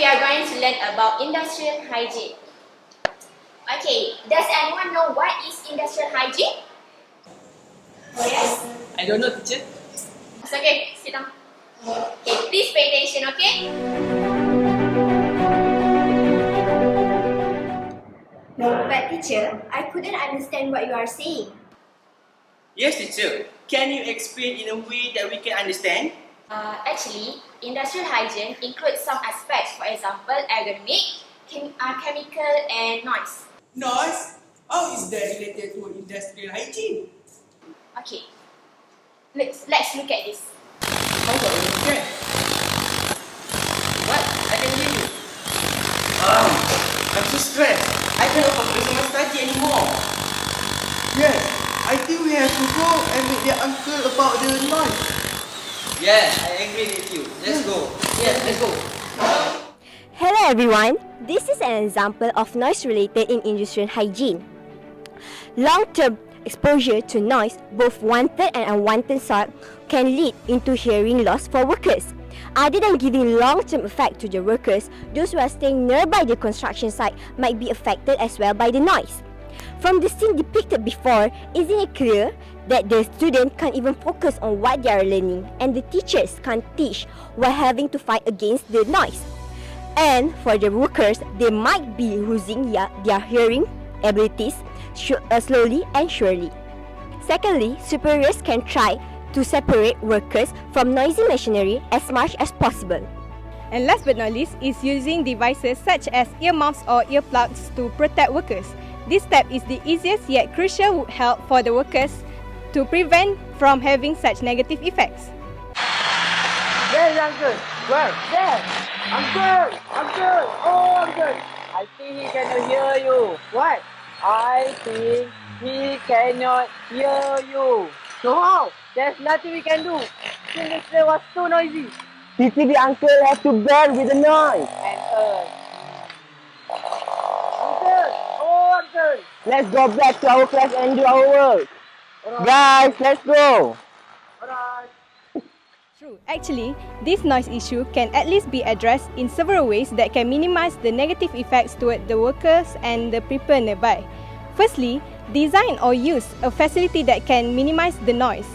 are going to learn about industrial hygiene. Okay, does anyone know what is industrial hygiene? Yes? I don't know, teacher. It's okay, sit down. Okay, please pay attention, okay? But teacher, I couldn't understand what you are saying. Yes, teacher. Can you explain in a way that we can understand? Actually, industrial hygiene includes some aspects, for example, ergonomic, chemical, and noise. Noise? How is that related to industrial hygiene? Okay, let's look at this. How do I understand? What? I can hear you. I'm so stressed. I cannot focus on my study anymore. Yes, I think we have to go and meet the uncle about the noise. Yeah, I agree with you. Let's go. Yeah, let's go. Hello everyone, this is an example of noise related in industrial hygiene. Long-term exposure to noise, both wanted and unwanted sort, can lead into hearing loss for workers. Other than giving long-term effect to the workers, those who are staying nearby the construction site might be affected as well by the noise. From the scene depicted before, isn't it clear that the student can't even focus on what they are learning and the teachers can't teach while having to fight against the noise? And for the workers, they might be losing their hearing abilities slowly and surely. Secondly, superiors can try to separate workers from noisy machinery as much as possible. And last but not least is using devices such as earmuffs or earplugs to protect workers. This step is the easiest yet crucial help for the workers to prevent from having such negative effects. Yes, uncle. Where? There. Uncle. Uncle. Oh, uncle. I think he cannot hear you. What? I think he cannot hear you. So how? There's nothing we can do. Since the place was too noisy. Pity the uncle has to bear with the noise. And uncle. Oh, uncle. Let's go back to our class and do our work. Alright. Guys, let's go. Alright. True. Actually, this noise issue can at least be addressed in several ways that can minimize the negative effects toward the workers and the people nearby. Firstly, design or use a facility that can minimize the noise.